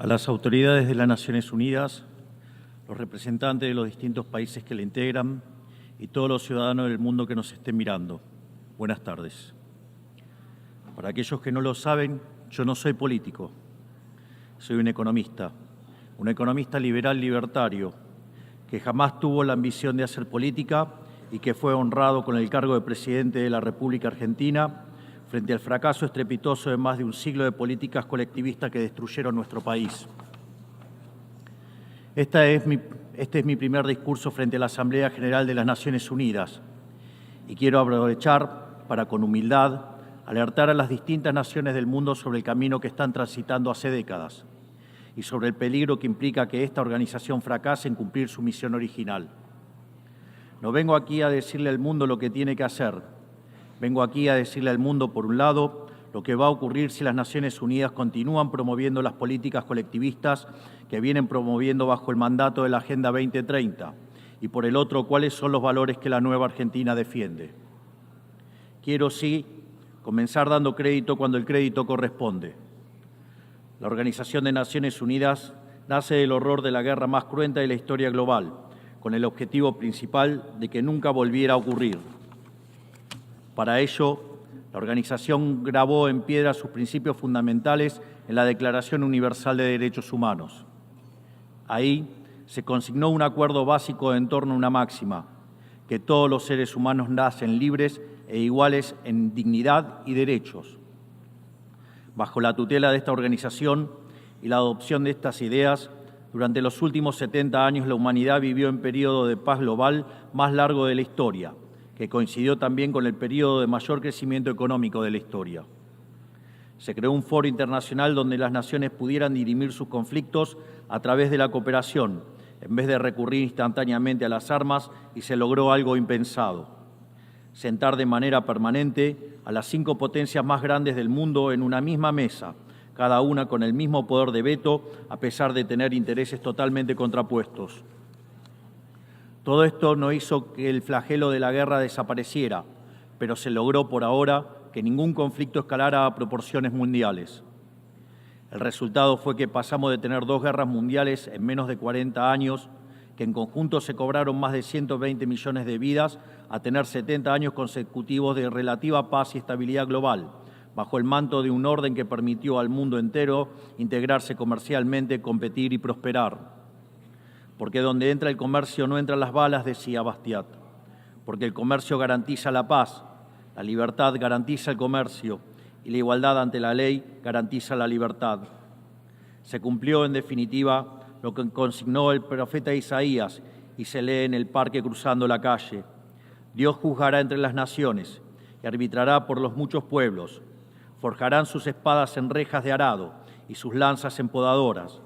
a las autoridades de las Naciones Unidas, los representantes de los distintos países que la integran y todos los ciudadanos del mundo que nos estén mirando. Buenas tardes. Para aquellos que no lo saben, yo no soy político, soy un economista liberal libertario, que jamás tuvo la ambición de hacer política y que fue honrado con el cargo de presidente de la República Argentina frente al fracaso estrepitoso de más de un siglo de políticas colectivistas que destruyeron nuestro país. Este es mi primer discurso frente a la Asamblea General de las Naciones Unidas y quiero aprovechar para, con humildad, alertar a las distintas naciones del mundo sobre el camino que están transitando hace décadas y sobre el peligro que implica que esta organización fracase en cumplir su misión original. No vengo aquí a decirle al mundo lo que tiene que hacer. Vengo aquí a decirle al mundo, por un lado, lo que va a ocurrir si las Naciones Unidas continúan promoviendo las políticas colectivistas que vienen promoviendo bajo el mandato de la Agenda 2030, y por el otro, cuáles son los valores que la nueva Argentina defiende. Quiero, sí, comenzar dando crédito cuando el crédito corresponde. La Organización de Naciones Unidas nace del horror de la guerra más cruenta de la historia global, con el objetivo principal de que nunca volviera a ocurrir. Para ello, la organización grabó en piedra sus principios fundamentales en la Declaración Universal de Derechos Humanos. Ahí se consignó un acuerdo básico en torno a una máxima, que todos los seres humanos nacen libres e iguales en dignidad y derechos. Bajo la tutela de esta organización y la adopción de estas ideas, durante los últimos 70 años la humanidad vivió en periodo de paz global más largo de la historia, que coincidió también con el periodo de mayor crecimiento económico de la historia. Se creó un foro internacional donde las naciones pudieran dirimir sus conflictos a través de la cooperación, en vez de recurrir instantáneamente a las armas, y se logró algo impensado: sentar de manera permanente a las 5 potencias más grandes del mundo en una misma mesa, cada una con el mismo poder de veto, a pesar de tener intereses totalmente contrapuestos. Todo esto no hizo que el flagelo de la guerra desapareciera, pero se logró por ahora que ningún conflicto escalara a proporciones mundiales. El resultado fue que pasamos de tener 2 guerras mundiales en menos de 40 años, que en conjunto se cobraron más de 120 millones de vidas, a tener 70 años consecutivos de relativa paz y estabilidad global, bajo el manto de un orden que permitió al mundo entero integrarse comercialmente, competir y prosperar. Porque donde entra el comercio no entran las balas, decía Bastiat. Porque el comercio garantiza la paz, la libertad garantiza el comercio y la igualdad ante la ley garantiza la libertad. Se cumplió, en definitiva, lo que consignó el profeta Isaías y se lee en el parque cruzando la calle. Dios juzgará entre las naciones y arbitrará por los muchos pueblos. Forjarán sus espadas en rejas de arado y sus lanzas en podadoras.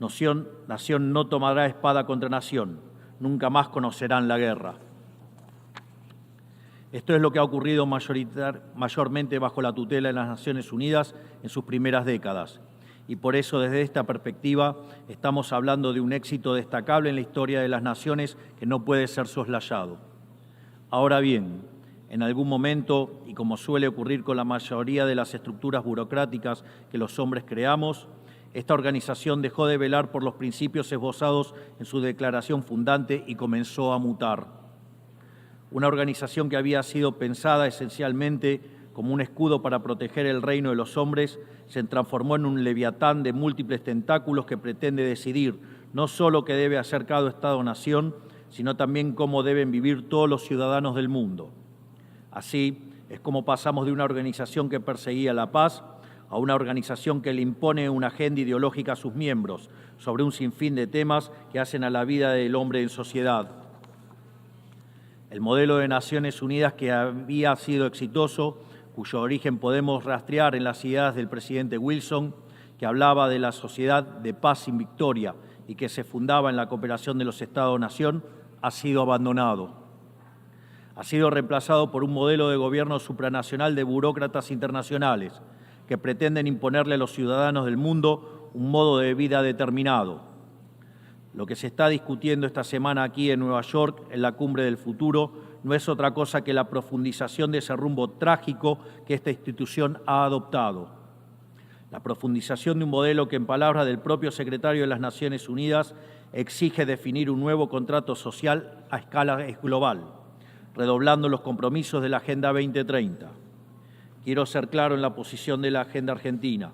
Nación no tomará espada contra nación, nunca más conocerán la guerra. Esto es lo que ha ocurrido mayormente bajo la tutela de las Naciones Unidas en sus primeras décadas. Y por eso, desde esta perspectiva, estamos hablando de un éxito destacable en la historia de las naciones que no puede ser soslayado. Ahora bien, en algún momento, y como suele ocurrir con la mayoría de las estructuras burocráticas que los hombres creamos, esta organización dejó de velar por los principios esbozados en su declaración fundante y comenzó a mutar. Una organización que había sido pensada esencialmente como un escudo para proteger el reino de los hombres se transformó en un leviatán de múltiples tentáculos que pretende decidir no solo qué debe hacer cada Estado-nación, sino también cómo deben vivir todos los ciudadanos del mundo. Así es como pasamos de una organización que perseguía la paz a una organización que le impone una agenda ideológica a sus miembros sobre un sinfín de temas que hacen a la vida del hombre en sociedad. El modelo de Naciones Unidas, que había sido exitoso, cuyo origen podemos rastrear en las ideas del presidente Wilson, que hablaba de la sociedad de paz sin victoria y que se fundaba en la cooperación de los Estados-nación, ha sido abandonado. Ha sido reemplazado por un modelo de gobierno supranacional de burócratas internacionales, que pretenden imponerle a los ciudadanos del mundo un modo de vida determinado. Lo que se está discutiendo esta semana aquí en Nueva York, en la Cumbre del Futuro, no es otra cosa que la profundización de ese rumbo trágico que esta institución ha adoptado. La profundización de un modelo que, en palabras del propio secretario de las Naciones Unidas, exige definir un nuevo contrato social a escala global, redoblando los compromisos de la Agenda 2030. Quiero ser claro en la posición de la Agenda Argentina.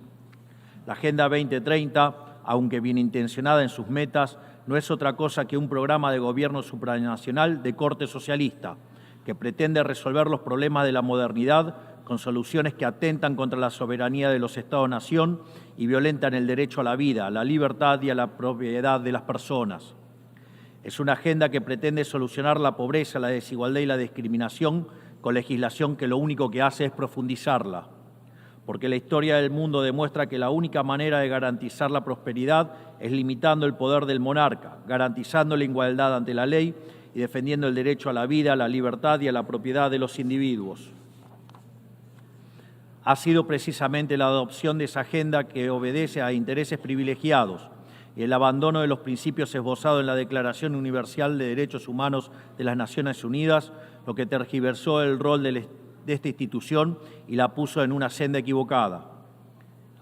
La Agenda 2030, aunque bien intencionada en sus metas, no es otra cosa que un programa de gobierno supranacional de corte socialista, que pretende resolver los problemas de la modernidad con soluciones que atentan contra la soberanía de los Estados-nación y violentan el derecho a la vida, a la libertad y a la propiedad de las personas. Es una agenda que pretende solucionar la pobreza, la desigualdad y la discriminación con legislación que lo único que hace es profundizarla. Porque la historia del mundo demuestra que la única manera de garantizar la prosperidad es limitando el poder del monarca, garantizando la igualdad ante la ley y defendiendo el derecho a la vida, a la libertad y a la propiedad de los individuos. Ha sido precisamente la adopción de esa agenda que obedece a intereses privilegiados y el abandono de los principios esbozados en la Declaración Universal de Derechos Humanos de las Naciones Unidas lo que tergiversó el rol de esta institución y la puso en una senda equivocada.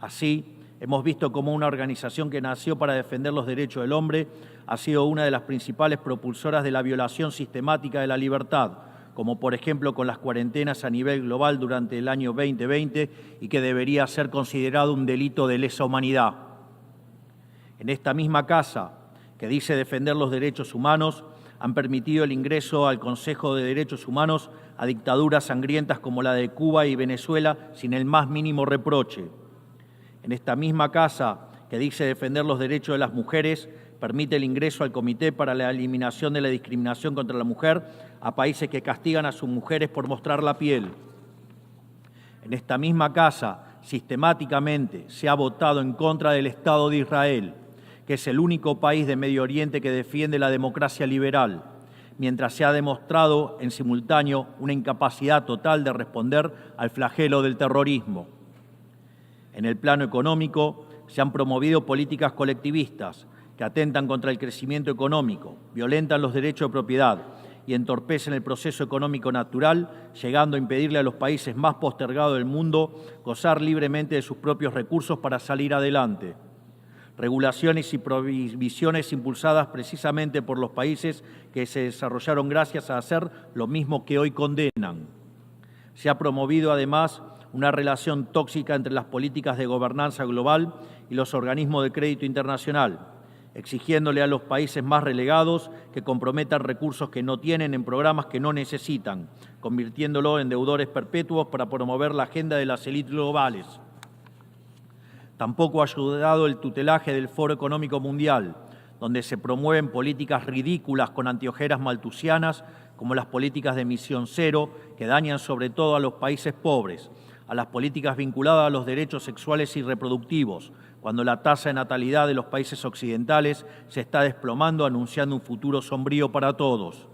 Así, hemos visto cómo una organización que nació para defender los derechos del hombre ha sido una de las principales propulsoras de la violación sistemática de la libertad, como por ejemplo con las cuarentenas a nivel global durante el año 2020 y que debería ser considerado un delito de lesa humanidad. En esta misma casa, que dice defender los derechos humanos, han permitido el ingreso al Consejo de Derechos Humanos a dictaduras sangrientas como la de Cuba y Venezuela sin el más mínimo reproche. En esta misma casa, que dice defender los derechos de las mujeres, permite el ingreso al Comité para la Eliminación de la Discriminación contra la Mujer a países que castigan a sus mujeres por mostrar la piel. En esta misma casa, sistemáticamente, se ha votado en contra del Estado de Israel, que es el único país de Medio Oriente que defiende la democracia liberal, mientras se ha demostrado en simultáneo una incapacidad total de responder al flagelo del terrorismo. En el plano económico, se han promovido políticas colectivistas que atentan contra el crecimiento económico, violentan los derechos de propiedad y entorpecen el proceso económico natural, llegando a impedirle a los países más postergados del mundo gozar libremente de sus propios recursos para salir adelante. Regulaciones y prohibiciones impulsadas precisamente por los países que se desarrollaron gracias a hacer lo mismo que hoy condenan. Se ha promovido además una relación tóxica entre las políticas de gobernanza global y los organismos de crédito internacional, exigiéndole a los países más relegados que comprometan recursos que no tienen en programas que no necesitan, convirtiéndolo en deudores perpetuos para promover la agenda de las élites globales. Tampoco ha ayudado el tutelaje del Foro Económico Mundial, donde se promueven políticas ridículas con anteojeras maltusianas, como las políticas de emisión cero, que dañan sobre todo a los países pobres, a las políticas vinculadas a los derechos sexuales y reproductivos, cuando la tasa de natalidad de los países occidentales se está desplomando, anunciando un futuro sombrío para todos.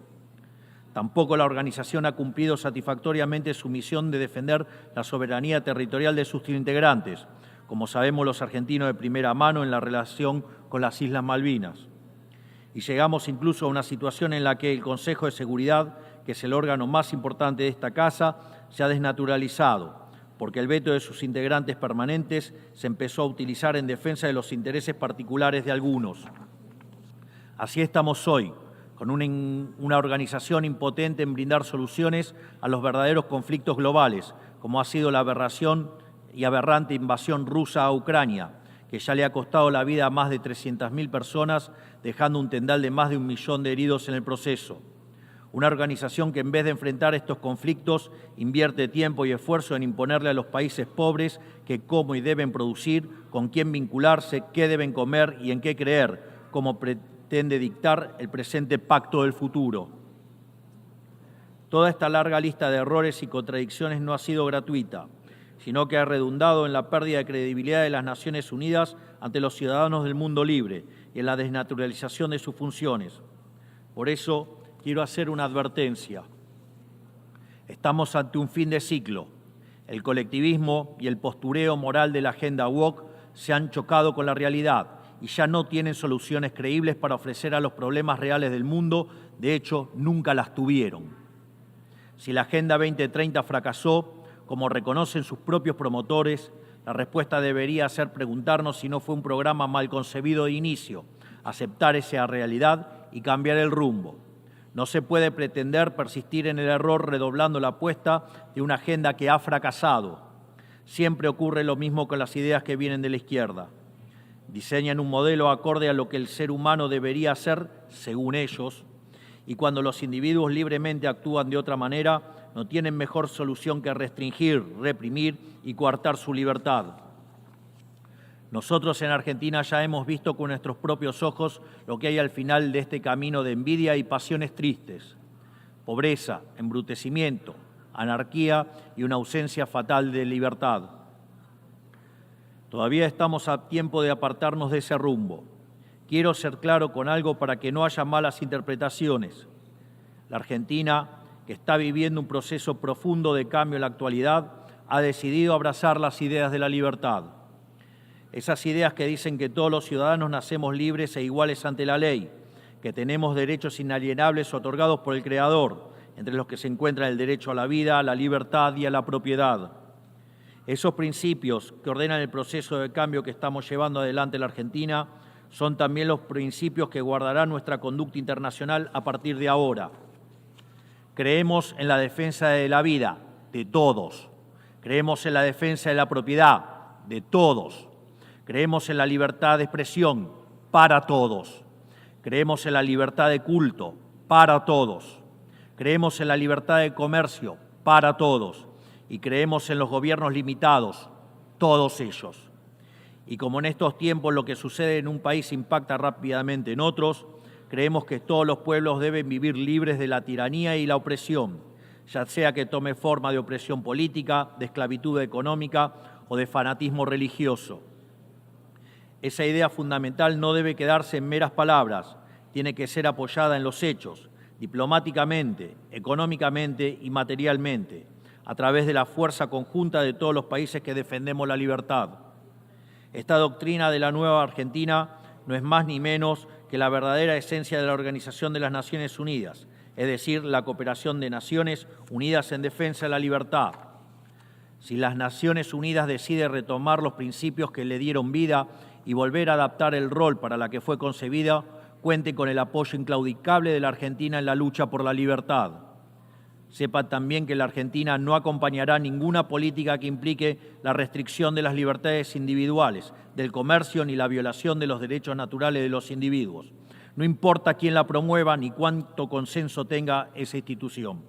Tampoco la organización ha cumplido satisfactoriamente su misión de defender la soberanía territorial de sus integrantes, como sabemos los argentinos de primera mano en la relación con las Islas Malvinas. Y llegamos incluso a una situación en la que el Consejo de Seguridad, que es el órgano más importante de esta casa, se ha desnaturalizado, porque el veto de sus integrantes permanentes se empezó a utilizar en defensa de los intereses particulares de algunos. Así estamos hoy, con una organización impotente en brindar soluciones a los verdaderos conflictos globales, como ha sido la aberración y aberrante invasión rusa a Ucrania, que ya le ha costado la vida a más de 300.000 personas, dejando un tendal de más de 1 millón de heridos en el proceso. Una organización que en vez de enfrentar estos conflictos invierte tiempo y esfuerzo en imponerle a los países pobres que cómo y deben producir, con quién vincularse, qué deben comer y en qué creer, como pretende dictar el presente pacto del futuro. Toda esta larga lista de errores y contradicciones no ha sido gratuita, sino que ha redundado en la pérdida de credibilidad de las Naciones Unidas ante los ciudadanos del mundo libre y en la desnaturalización de sus funciones. Por eso, quiero hacer una advertencia. Estamos ante un fin de ciclo. El colectivismo y el postureo moral de la agenda woke se han chocado con la realidad y ya no tienen soluciones creíbles para ofrecer a los problemas reales del mundo. De hecho, nunca las tuvieron. Si la Agenda 2030 fracasó, como reconocen sus propios promotores, La respuesta debería ser preguntarnos si no fue un programa mal concebido de inicio, aceptar esa realidad y cambiar el rumbo. No se puede pretender persistir en el error redoblando la apuesta de una agenda que ha fracasado. Siempre ocurre lo mismo con las ideas que vienen de la izquierda. Diseñan un modelo acorde a lo que el ser humano debería hacer, según ellos, y cuando los individuos libremente actúan de otra manera, no tienen mejor solución que restringir, reprimir y coartar su libertad. Nosotros en Argentina ya hemos visto con nuestros propios ojos lo que hay al final de este camino de envidia y pasiones tristes. Pobreza, embrutecimiento, anarquía y una ausencia fatal de libertad. Todavía estamos a tiempo de apartarnos de ese rumbo. Quiero ser claro con algo para que no haya malas interpretaciones. La Argentina, que está viviendo un proceso profundo de cambio en la actualidad, ha decidido abrazar las ideas de la libertad. Esas ideas que dicen que todos los ciudadanos nacemos libres e iguales ante la ley, que tenemos derechos inalienables otorgados por el Creador, entre los que se encuentran el derecho a la vida, a la libertad y a la propiedad. Esos principios que ordenan el proceso de cambio que estamos llevando adelante en la Argentina son también los principios que guardarán nuestra conducta internacional a partir de ahora. Creemos en la defensa de la vida de todos. Creemos en la defensa de la propiedad de todos. Creemos en la libertad de expresión para todos. Creemos en la libertad de culto para todos. Creemos en la libertad de comercio para todos. Y creemos en los gobiernos limitados, todos ellos. Y como en estos tiempos lo que sucede en un país impacta rápidamente en otros, creemos que todos los pueblos deben vivir libres de la tiranía y la opresión, ya sea que tome forma de opresión política, de esclavitud económica o de fanatismo religioso. Esa idea fundamental no debe quedarse en meras palabras, tiene que ser apoyada en los hechos, diplomáticamente, económicamente y materialmente, a través de la fuerza conjunta de todos los países que defendemos la libertad. Esta doctrina de la nueva Argentina no es más ni menos que la verdadera esencia de la Organización de las Naciones Unidas, es decir, la cooperación de naciones unidas en defensa de la libertad. Si las Naciones Unidas deciden retomar los principios que le dieron vida y volver a adaptar el rol para la que fue concebida, cuente con el apoyo inclaudicable de la Argentina en la lucha por la libertad. Sepa también que la Argentina no acompañará ninguna política que implique la restricción de las libertades individuales, del comercio ni la violación de los derechos naturales de los individuos. No importa quién la promueva ni cuánto consenso tenga esa institución.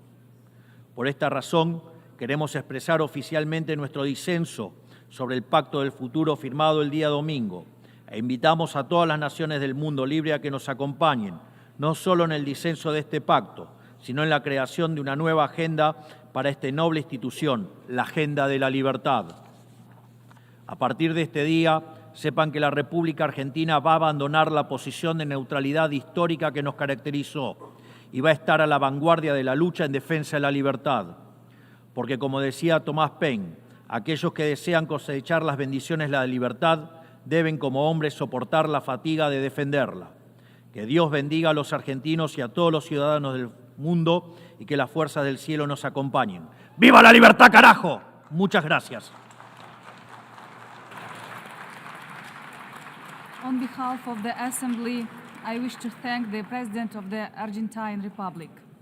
Por esta razón, queremos expresar oficialmente nuestro disenso sobre el Pacto del Futuro firmado el día domingo e invitamos a todas las naciones del mundo libre a que nos acompañen, no solo en el disenso de este pacto, sino en la creación de una nueva agenda para esta noble institución, la agenda de la libertad. A partir de este día, sepan que la República Argentina va a abandonar la posición de neutralidad histórica que nos caracterizó y va a estar a la vanguardia de la lucha en defensa de la libertad. Porque, como decía Thomas Paine, aquellos que desean cosechar las bendiciones de la libertad deben como hombres soportar la fatiga de defenderla. Que Dios bendiga a los argentinos y a todos los ciudadanos del mundo y que las fuerzas del cielo nos acompañen. ¡Viva la libertad, carajo! Muchas gracias. On behalf of the Assembly, I wish to thank the President of the Argentine Republic.